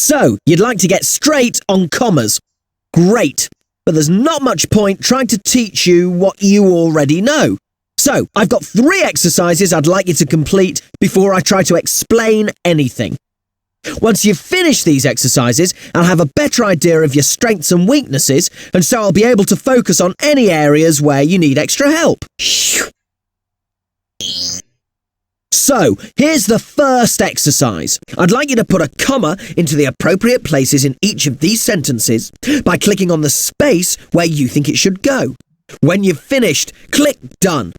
So, you'd like to get straight on commas. Great, but there's not much point trying to teach you what you already know. So, I've got 3 exercises I'd like you to complete before I try to explain anything. Once you've finished these exercises, I'll have a better idea of your strengths and weaknesses, and so I'll be able to focus on any areas where you need extra help. So, here's the first exercise. I'd like you to put a comma into the appropriate places in each of these sentences by clicking on the space where you think it should go. When you've finished, click Done.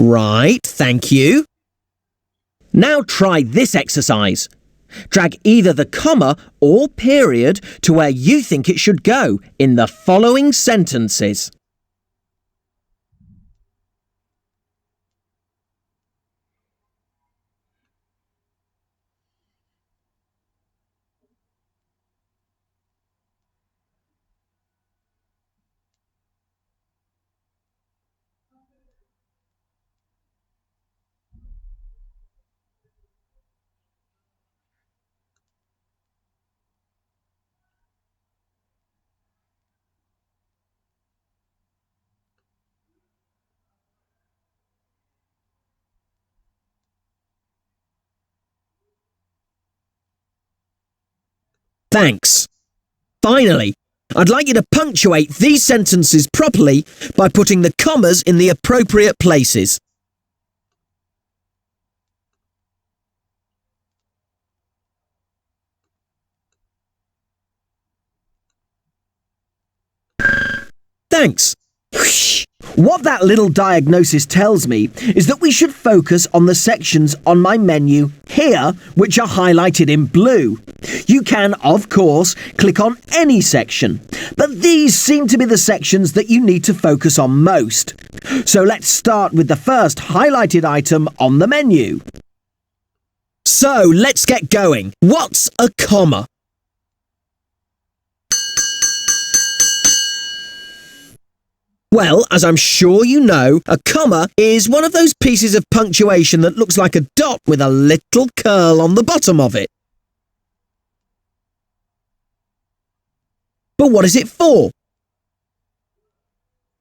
Right, thank you. Now try this exercise. Drag either the comma or period to where you think it should go in the following sentences. Thanks. Finally, I'd like you to punctuate these sentences properly by putting the commas in the appropriate places. Thanks. What that little diagnosis tells me is that we should focus on the sections on my menu here, which are highlighted in blue. You can, of course, click on any section, but these seem to be the sections that you need to focus on most. So let's start with the first highlighted item on the menu. So let's get going. What's a comma? Well, as I'm sure you know, a comma is one of those pieces of punctuation that looks like a dot with a little curl on the bottom of it. But what is it for?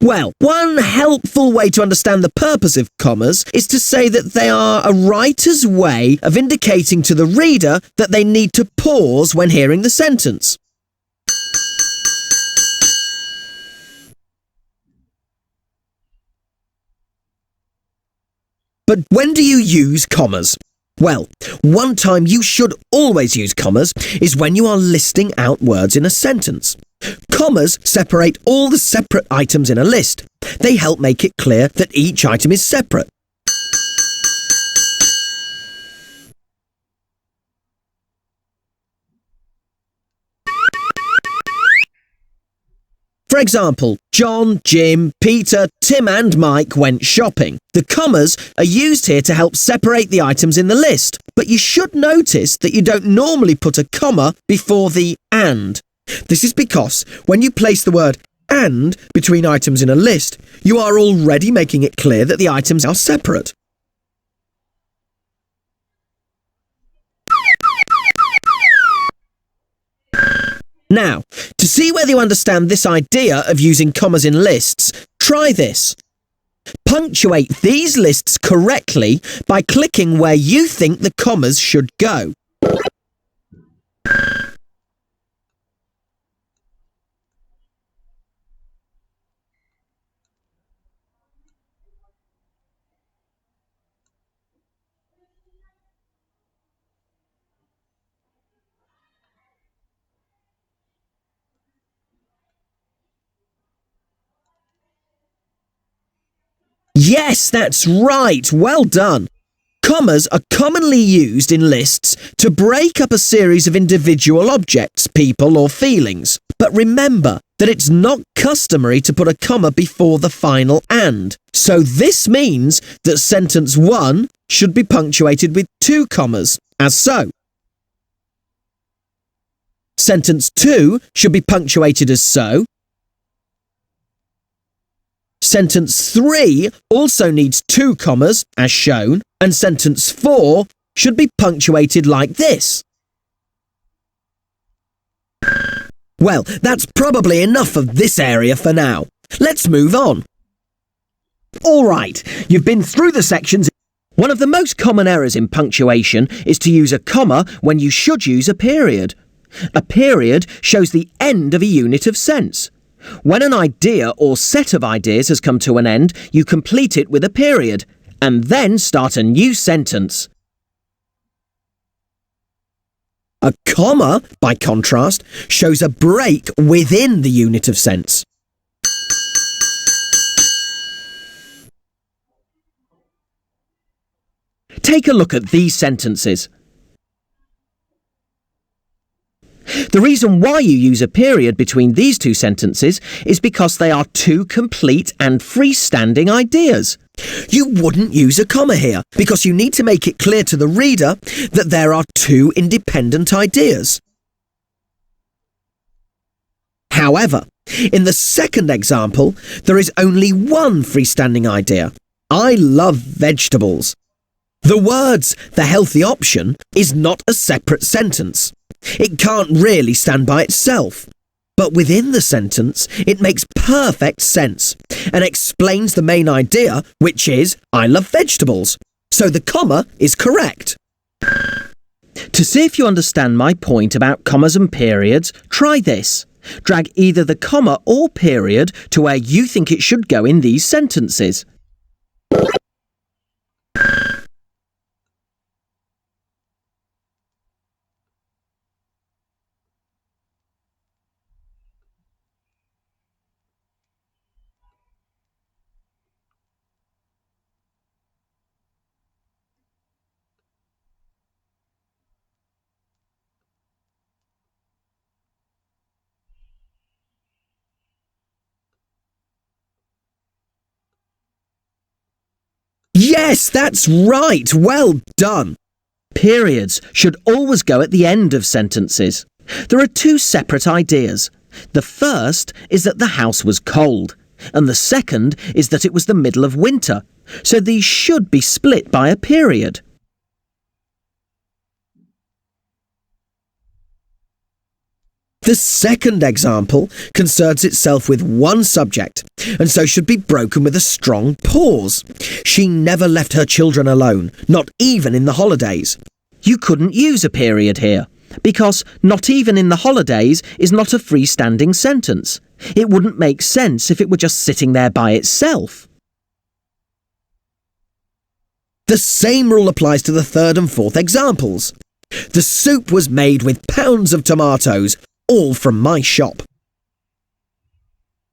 Well, one helpful way to understand the purpose of commas is to say that they are a writer's way of indicating to the reader that they need to pause when hearing the sentence. But when do you use commas? Well, one time you should always use commas is when you are listing out words in a sentence. Commas separate all the separate items in a list. They help make it clear that each item is separate. For example, John, Jim, Peter, Tim and Mike went shopping. The commas are used here to help separate the items in the list, but you should notice that you don't normally put a comma before the and. This is because when you place the word and between items in a list, you are already making it clear that the items are separate. Now, to see whether you understand this idea of using commas in lists, try this. Punctuate these lists correctly by clicking where you think the commas should go. Yes, that's right. Well done. Commas are commonly used in lists to break up a series of individual objects, people or feelings. But remember that it's not customary to put a comma before the final and. So this means that sentence 1 should be punctuated with 2 commas, as so. Sentence 2 should be punctuated as so. Sentence 3 also needs 2 commas, as shown, and sentence 4 should be punctuated like this. Well, that's probably enough of this area for now. Let's move on. All right, you've been through the sections. One of the most common errors in punctuation is to use a comma when you should use a period. A period shows the end of a unit of sense. When an idea or set of ideas has come to an end, you complete it with a period, and then start a new sentence. A comma, by contrast, shows a break within the unit of sense. Take a look at these sentences. The reason why you use a period between these two sentences is because they are two complete and freestanding ideas. You wouldn't use a comma here because you need to make it clear to the reader that there are two independent ideas. However, in the second example, there is only one freestanding idea. I love vegetables. The words, the healthy option, is not a separate sentence. It can't really stand by itself. But within the sentence, it makes perfect sense and explains the main idea, which is, I love vegetables. So the comma is correct. To see if you understand my point about commas and periods, try this. Drag either the comma or period to where you think it should go in these sentences. Yes, that's right. Well done. Periods should always go at the end of sentences. There are two separate ideas. The first is that the house was cold, and the second is that it was the middle of winter, so these should be split by a period. The second example concerns itself with one subject, and so should be broken with a strong pause. She never left her children alone, not even in the holidays. You couldn't use a period here, because not even in the holidays is not a freestanding sentence. It wouldn't make sense if it were just sitting there by itself. The same rule applies to the third and fourth examples. The soup was made with pounds of tomatoes, all from my shop.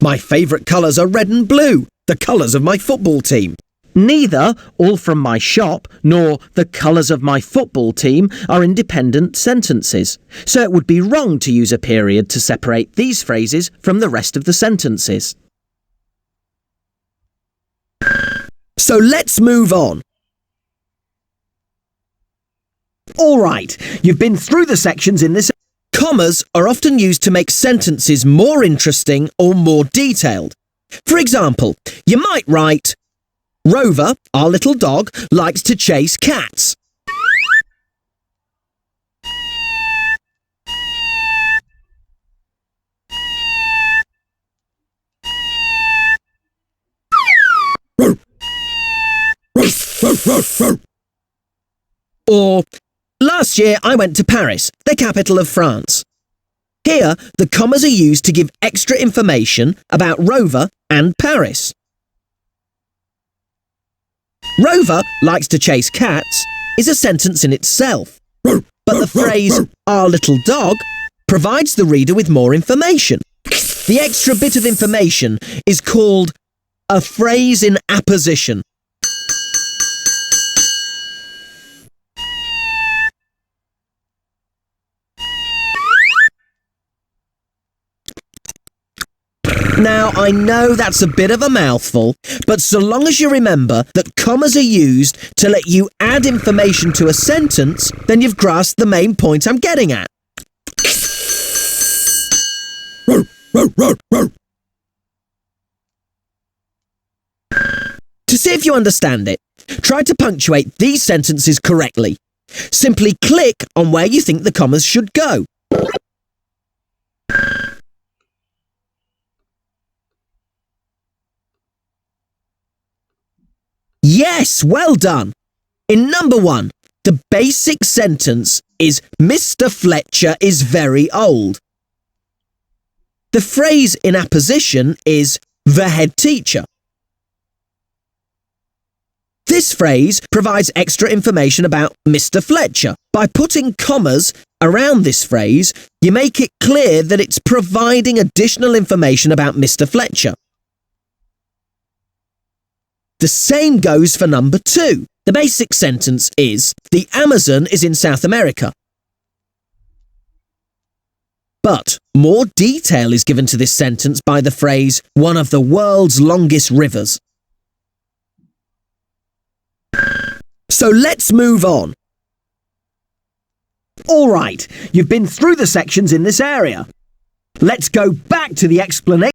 My favourite colours are red and blue, the colours of my football team. Neither all from my shop nor the colours of my football team are independent sentences, so it would be wrong to use a period to separate these phrases from the rest of the sentences. So let's move on. All right, you've been through the sections in this. Commas are often used to make sentences more interesting or more detailed. For example, you might write, Rover, our little dog, likes to chase cats. Or, last year I went to Paris, the capital of France. Here, the commas are used to give extra information about Rover and Paris. Rover likes to chase cats is a sentence in itself, but the phrase, our little dog, provides the reader with more information. The extra bit of information is called a phrase in apposition. Now, I know that's a bit of a mouthful, but so long as you remember that commas are used to let you add information to a sentence, then you've grasped the main point I'm getting at. To see if you understand it, try to punctuate these sentences correctly. Simply click on where you think the commas should go. Yes, well done. In number 1, the basic sentence is Mr. Fletcher is very old. The phrase in apposition is the head teacher. This phrase provides extra information about Mr. Fletcher. By putting commas around this phrase, you make it clear that it's providing additional information about Mr. Fletcher. The same goes for number 2. The basic sentence is, the Amazon is in South America. But more detail is given to this sentence by the phrase, one of the world's longest rivers. So let's move on. All right, you've been through the sections in this area. Let's go back to the explanation.